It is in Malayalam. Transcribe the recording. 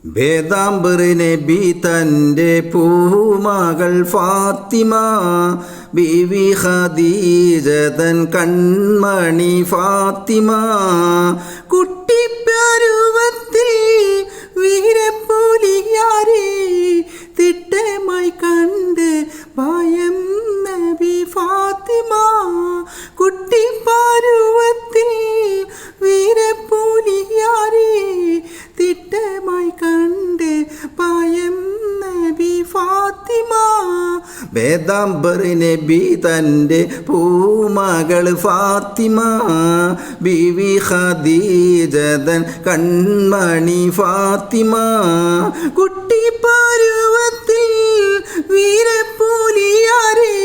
വേദാംബർ നബി തൻ്റെ പൂമകൾ ഫാത്തിമ, ബീവി ഖദീജ തൻ കൺമണി ഫാത്തിമ. കുട്ടിപ്പരുവത്തിൽ വീരപ്പുലിയാരെ തിട്ടമായി കണ്ട് ഭയം നബി ഫാത്തിമ. കുട്ടിപ്പരുവത്തിൽ വീരപ്പുലിയാരെ തിട്ടമായി കണ്ട് ഭയം നബി ഫാത്തിമ. വേദാംബർ നബി തൻ്റെ പൂമകൾ ഫാത്തിമ, ബീവി ഖദീജ തൻ കൺമണി ഫാത്തിമ. കുട്ടിപ്പരുവത്തിൽ വീരപ്പുലിയാരെ